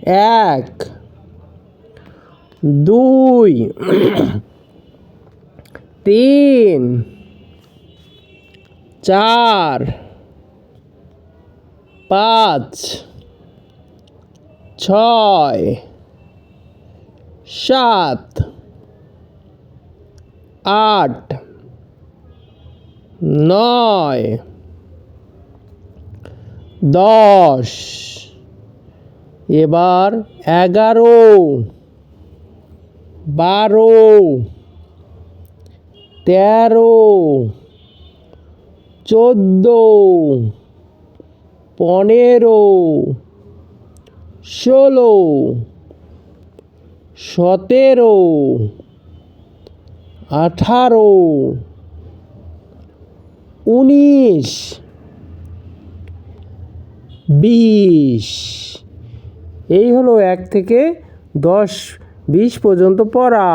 এক, দুই, তিন, চার, পাঁচ, ছয়, সাত, আট, নয়, 10। এবার 11, 12, 13, 14, 15, 16, 17, 18, 19, 20। এই হলো 1 থেকে 10, 20 পর্যন্ত পড়া।